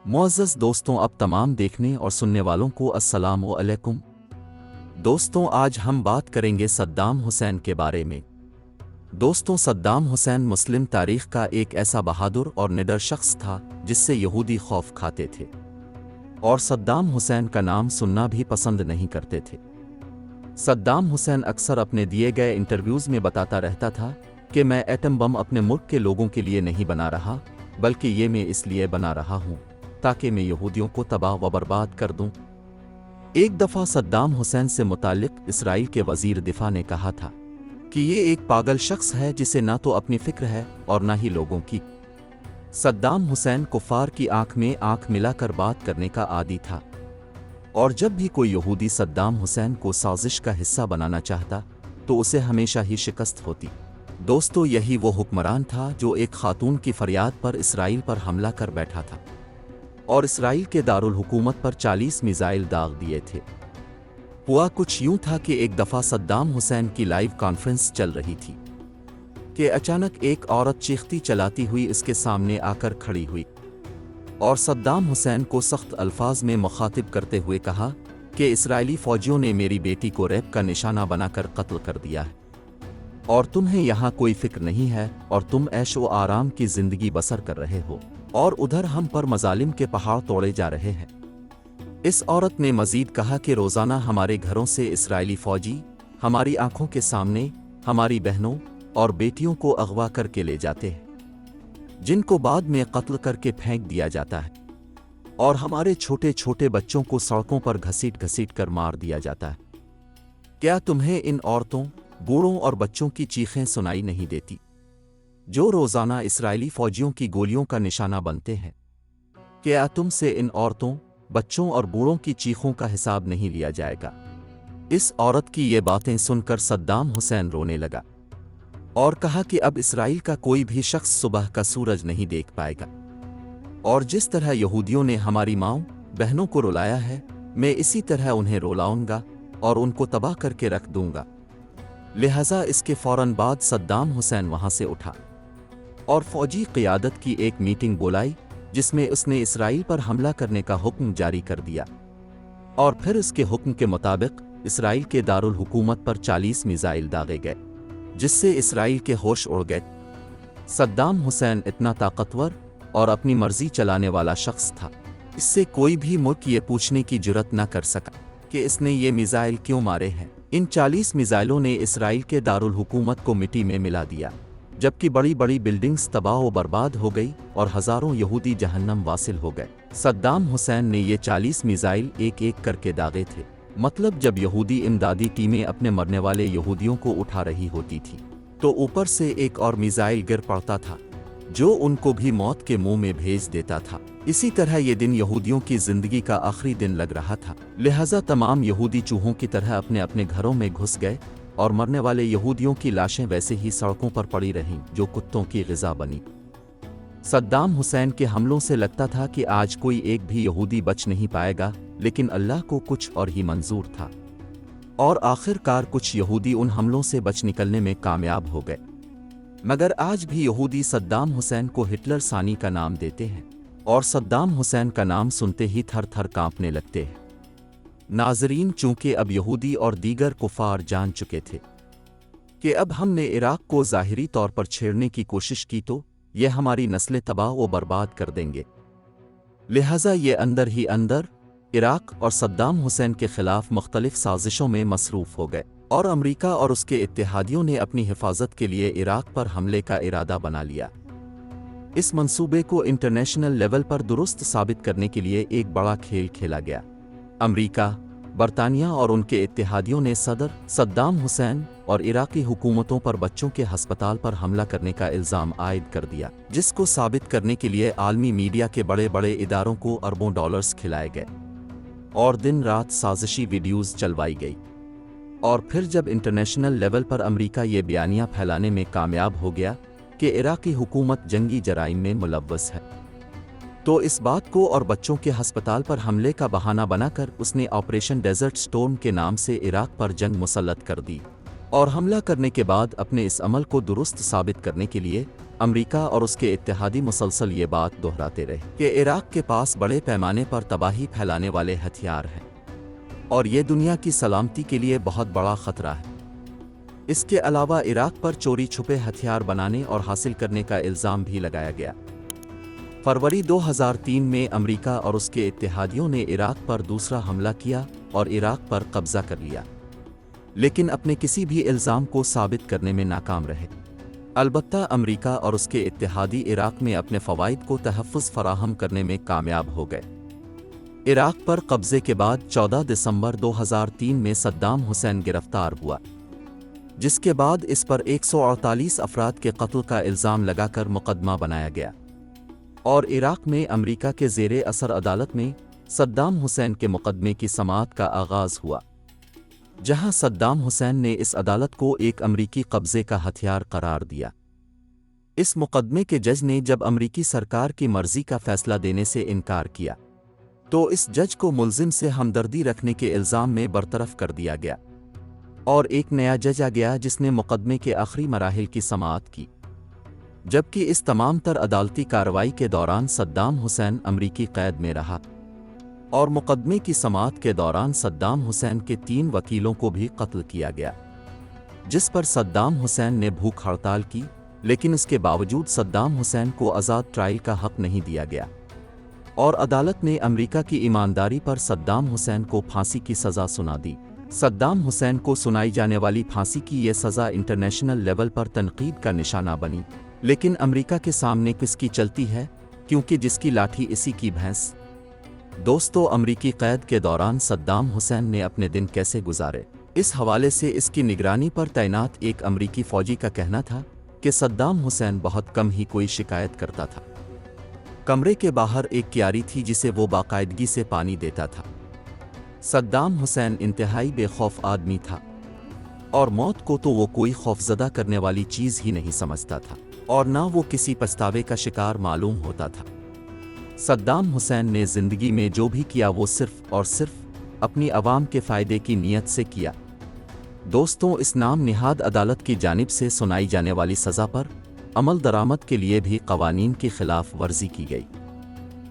मुअज़्ज़ज़ दोस्तों, अब तमाम देखने और सुनने वालों को अस्सलामु अलैकुम। दोस्तों, आज हम बात करेंगे सद्दाम हुसैन के बारे में। दोस्तों, सद्दाम हुसैन मुस्लिम तारीख़ का एक ऐसा बहादुर और निडर शख्स था जिससे यहूदी खौफ खाते थे और सद्दाम हुसैन का नाम सुनना भी पसंद नहीं करते थे। सद्दाम हुसैन अक्सर अपने दिए गए इंटरव्यूज़ में बताता रहता था कि मैं एटम बम अपने मुल्क के लोगों के लिए नहीं बना रहा, बल्कि ये मैं इसलिए बना रहा हूँ ताकि मैं यहूदियों को तबाह व बर्बाद कर दूं। एक दफ़ा सद्दाम हुसैन से मुताल्लिक इसराइल के वज़ीर दिफा ने कहा था कि ये एक पागल शख्स है जिसे ना तो अपनी फ़िक्र है और ना ही लोगों की। सद्दाम हुसैन कुफ़ार की आंख में आंख मिलाकर बात करने का आदी था और जब भी कोई यहूदी सद्दाम हुसैन को साजिश का हिस्सा बनाना चाहता तो उसे हमेशा ही शिकस्त होती। दोस्तों, यही वो हुक्मरान था जो एक खातून की फरियाद पर इसराइल पर हमला कर बैठा था और इसराइल के दारुल हुकूमत पर 40 मिसाइल दाग दिए थे। हुआ कुछ यूं था कि एक दफ़ा सद्दाम हुसैन की लाइव कॉन्फ्रेंस चल रही थी कि अचानक एक औरत चीखती चलाती हुई इसके सामने आकर खड़ी हुई और सद्दाम हुसैन को सख्त अल्फाज में मुखातिब करते हुए कहा कि इस्राएली फ़ौजियों ने मेरी बेटी को रैप का निशाना बनाकर कत्ल कर दिया है और तुम्हें यहाँ कोई फिक्र नहीं है और तुम ऐश व आराम की ज़िंदगी बसर कर रहे हो और उधर हम पर मजालिम के पहाड़ तोड़े जा रहे हैं। इस औरत ने मजीद कहा कि रोज़ाना हमारे घरों से इस्राएली फ़ौजी हमारी आंखों के सामने हमारी बहनों और बेटियों को अगवा करके ले जाते हैं, जिनको बाद में कत्ल करके फेंक दिया जाता है और हमारे छोटे छोटे बच्चों को सड़कों पर घसीट घसीट कर मार दिया जाता है। क्या तुम्हें इन औरतों, बूढ़ों और बच्चों की चीखें सुनाई नहीं देती जो रोज़ाना इस्राएली फ़ौजियों की गोलियों का निशाना बनते हैं? क्या तुमसे इन औरतों, बच्चों और बूढ़ों की चीखों का हिसाब नहीं लिया जाएगा? इस औरत की ये बातें सुनकर सद्दाम हुसैन रोने लगा और कहा कि अब इसराइल का कोई भी शख्स सुबह का सूरज नहीं देख पाएगा और जिस तरह यहूदियों ने हमारी माँओं, बहनों को रुलाया है, मैं इसी तरह उन्हें रुलाऊंगा और उनको तबाह करके रख दूंगा। लिहाजा इसके फ़ौरन बाद सद्दाम हुसैन वहाँ से उठा और फ़ौजी क़ियादत की एक मीटिंग बुलाई जिसमें उसने इसराइल पर हमला करने का हुक्म जारी कर दिया और फिर उसके हुक्म के मुताबिक इसराइल के दारुल हुकूमत पर 40 मिसाइल दागे गए जिससे इसराइल के होश उड़ गए। सद्दाम हुसैन इतना ताकतवर और अपनी मर्जी चलाने वाला शख्स था, इससे कोई भी मुल्क ये पूछने की जुर्रत न कर सका कि इसने ये मिसाइल क्यों मारे हैं। इन 40 मिसाइलों ने इसराइल के दारुल हुकूमत को मिट्टी में मिला दिया, जबकि बड़ी बड़ी बिल्डिंग्स तबाह व बर्बाद हो गई और हज़ारों यहूदी जहन्नम वासिल हो गए। सद्दाम हुसैन ने ये 40 मिसाइल एक एक करके दागे थे। मतलब जब यहूदी इमदादी टीमें अपने मरने वाले यहूदियों को उठा रही होती थी तो ऊपर से एक और मिसाइल गिर पड़ता था जो उनको भी मौत के मुंह में भेज देता था। इसी तरह ये दिन यहूदियों की ज़िंदगी का आखिरी दिन लग रहा था। लिहाजा तमाम यहूदी चूहों की तरह अपने अपने घरों में घुस गए और मरने वाले यहूदियों की लाशें वैसे ही सड़कों पर पड़ी रहीं जो कुत्तों की ग़िज़ा बनी। सद्दाम हुसैन के हमलों से लगता था कि आज कोई एक भी यहूदी बच नहीं पाएगा, लेकिन अल्लाह को कुछ और ही मंजूर था और आखिरकार कुछ यहूदी उन हमलों से बच निकलने में कामयाब हो गए। मगर आज भी यहूदी सद्दाम हुसैन को हिटलर सानी का नाम देते हैं और सद्दाम हुसैन का नाम सुनते ही थर थर कांपने लगते हैं। नाज़रीन, चूंकि अब यहूदी और दीगर कुफार जान चुके थे कि अब हमने इराक को ज़ाहिरी तौर पर छेड़ने की कोशिश की तो ये हमारी नस्लें तबाह व बर्बाद कर देंगे, लिहाजा ये अंदर ही अंदर इराक और सद्दाम हुसैन के ख़िलाफ़ मुख्तलिफ साजिशों में मसरूफ़ हो गए और अमरीका और उसके इत्तेहादियों ने अपनी हिफाजत के लिए इराक पर हमले का इरादा बना लिया। इस मंसूबे को इंटरनेशनल लेवल पर दुरुस्त साबित करने के लिए एक बड़ा खेल खेला गया। अमरीका, बरतानिया और उनके इत्तेहादियों ने सदर सद्दाम हुसैन और इराकी हुकूमतों पर बच्चों के हस्पताल पर हमला करने का इल्ज़ाम आयद कर दिया, जिसको साबित करने के लिए आलमी मीडिया के बड़े बड़े इदारों को अरबों डॉलर्स खिलाए गए और दिन रात साजिशी वीडियोज़ चलवाई गई। और फिर जब इंटरनेशनल लेवल पर अमरीका ये बयानियाँ फैलाने में कामयाब हो गया कि इराकी हुकूमत जंगी जराइम में मुलव्वस है, तो इस बात को और बच्चों के हस्पताल पर हमले का बहाना बनाकर उसने ऑपरेशन डेजर्ट स्टॉर्म के नाम से इराक पर जंग मुसल्लत कर दी और हमला करने के बाद अपने इस अमल को दुरुस्त साबित करने के लिए امریکہ اور اس کے اتحادی مسلسل یہ بات دہراتے رہے کہ عراق کے پاس بڑے پیمانے پر تباہی پھیلانے والے ہتھیار ہیں اور یہ دنیا کی سلامتی کے لیے بہت بڑا خطرہ ہے۔ اس کے علاوہ عراق پر چوری چھپے ہتھیار بنانے اور حاصل کرنے کا الزام بھی لگایا گیا۔ فروری 2003 میں امریکہ اور اس کے اتحادیوں نے عراق پر دوسرا حملہ کیا اور عراق پر قبضہ کر لیا، لیکن اپنے کسی بھی الزام کو ثابت کرنے میں ناکام رہے۔ البتہ امریکہ اور اس کے اتحادی عراق میں اپنے فوائد کو تحفظ فراہم کرنے میں کامیاب ہو گئے۔ عراق پر قبضے کے بعد 14 دسمبر 2003 میں صدام حسین گرفتار ہوا، جس کے بعد اس پر 148 افراد کے قتل کا الزام لگا کر مقدمہ بنایا گیا اور عراق میں امریکہ کے زیر اثر عدالت میں صدام حسین کے مقدمے کی سماعت کا آغاز ہوا، جہاں صدام حسین نے اس عدالت کو ایک امریکی قبضے کا ہتھیار قرار دیا۔ اس مقدمے کے جج نے جب امریکی سرکار کی مرضی کا فیصلہ دینے سے انکار کیا تو اس جج کو ملزم سے ہمدردی رکھنے کے الزام میں برطرف کر دیا گیا اور ایک نیا جج آ گیا جس نے مقدمے کے آخری مراحل کی سماعت کی، جبکہ اس تمام تر عدالتی کارروائی کے دوران صدام حسین امریکی قید میں رہا اور مقدمے کی سماعت کے دوران صدام حسین کے 3 وکیلوں کو بھی قتل کیا گیا، جس پر صدام حسین نے بھوک ہڑتال کی، لیکن اس کے باوجود صدام حسین کو آزاد ٹرائل کا حق نہیں دیا گیا اور عدالت نے امریکہ کی ایمانداری پر صدام حسین کو پھانسی کی سزا سنا دی۔ صدام حسین کو سنائی جانے والی پھانسی کی یہ سزا انٹرنیشنل لیول پر تنقید کا نشانہ بنی، لیکن امریکہ کے سامنے کس کی چلتی ہے، کیونکہ جس کی لاٹھی اسی کی بھینس۔ دوستو، امریکی قید کے دوران صدام حسین نے اپنے دن کیسے گزارے؟ اس حوالے سے اس کی نگرانی پر تعینات ایک امریکی فوجی کا کہنا تھا کہ صدام حسین بہت کم ہی کوئی شکایت کرتا تھا۔ کمرے کے باہر ایک کیاری تھی جسے وہ باقاعدگی سے پانی دیتا تھا۔ صدام حسین انتہائی بے خوف آدمی تھا اور موت کو تو وہ کوئی خوفزدہ کرنے والی چیز ہی نہیں سمجھتا تھا اور نہ وہ کسی پچھتاوے کا شکار معلوم ہوتا تھا۔ صدام حسین نے زندگی میں جو بھی کیا وہ صرف اور صرف اپنی عوام کے فائدے کی نیت سے کیا۔ دوستوں، اس نام نہاد عدالت کی جانب سے سنائی جانے والی سزا پر عمل درآمد کے لیے بھی قوانین کی خلاف ورزی کی گئی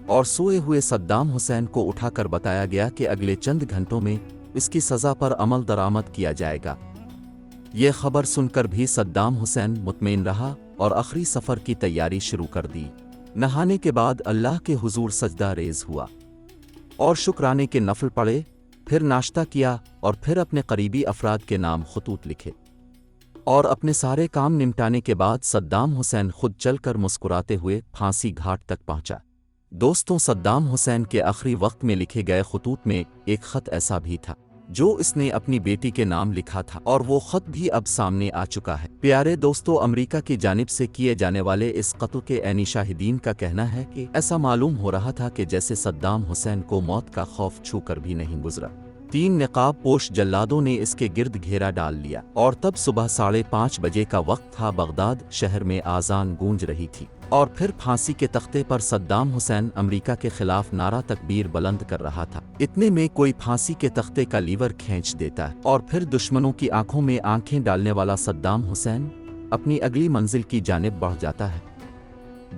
اور سوئے ہوئے صدام حسین کو اٹھا کر بتایا گیا کہ اگلے چند گھنٹوں میں اس کی سزا پر عمل درآمد کیا جائے گا۔ یہ خبر سن کر بھی صدام حسین مطمئن رہا اور آخری سفر کی تیاری شروع کر دی۔ نہانے کے بعد اللہ کے حضور سجدہ ریز ہوا اور شکرانے کے نفل پڑھے، پھر ناشتہ کیا اور پھر اپنے قریبی افراد کے نام خطوط لکھے اور اپنے سارے کام نمٹانے کے بعد صدام حسین خود چل کر مسکراتے ہوئے پھانسی گھاٹ تک پہنچا۔ دوستوں، صدام حسین کے آخری وقت میں لکھے گئے خطوط میں ایک خط ایسا بھی تھا جو اس نے اپنی بیٹی کے نام لکھا تھا اور وہ خط بھی اب سامنے آ چکا ہے۔ پیارے دوستو، امریکہ کی جانب سے کیے جانے والے اس قتل کے عینی شاہدین کا کہنا ہے کہ ایسا معلوم ہو رہا تھا کہ جیسے صدام حسین کو موت کا خوف چھو کر بھی نہیں گزرا۔ 3 نقاب پوش جلادوں نے اس کے گرد گھیرا ڈال لیا اور تب صبح 5:30 بجے کا وقت تھا۔ بغداد شہر میں آذان گونج رہی تھی اور پھر پھانسی کے تختے پر صدام حسین امریکہ کے خلاف نعرہ تکبیر بلند کر رہا تھا۔ اتنے میں کوئی پھانسی کے تختے کا لیور کھینچ دیتا ہے اور پھر دشمنوں کی آنکھوں میں آنکھیں ڈالنے والا صدام حسین اپنی اگلی منزل کی جانب بڑھ جاتا ہے۔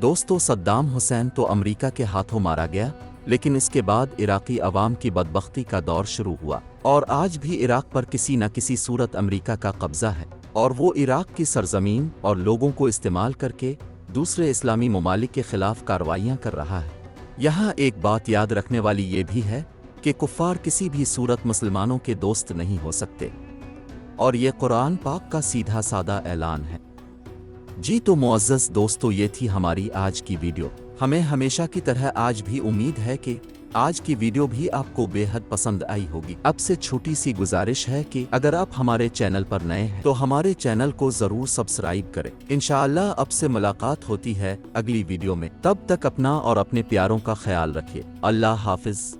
دوستو، صدام حسین تو امریکہ کے ہاتھوں مارا گیا، لیکن اس کے بعد عراقی عوام کی بدبختی کا دور شروع ہوا اور آج بھی عراق پر کسی نہ کسی صورت امریکہ کا قبضہ ہے اور وہ عراق کی سرزمین اور لوگوں کو استعمال کر کے دوسرے اسلامی ممالک کے خلاف کارروائیاں کر رہا ہے۔ یہاں ایک بات یاد رکھنے والی یہ بھی ہے کہ کفار کسی بھی صورت مسلمانوں کے دوست نہیں ہو سکتے اور یہ قرآن پاک کا سیدھا سادہ اعلان ہے۔ جی تو معزز دوستو، یہ تھی ہماری آج کی ویڈیو۔ ہمیں ہمیشہ کی طرح آج بھی امید ہے کہ آج کی ویڈیو بھی آپ کو بے حد پسند آئی ہوگی۔ اب سے چھوٹی سی گزارش ہے کہ اگر آپ ہمارے چینل پر نئے ہیں تو ہمارے چینل کو ضرور سبسکرائب کریں۔ انشاءاللہ اب سے ملاقات ہوتی ہے اگلی ویڈیو میں، تب تک اپنا اور اپنے پیاروں کا خیال رکھیے۔ اللہ حافظ۔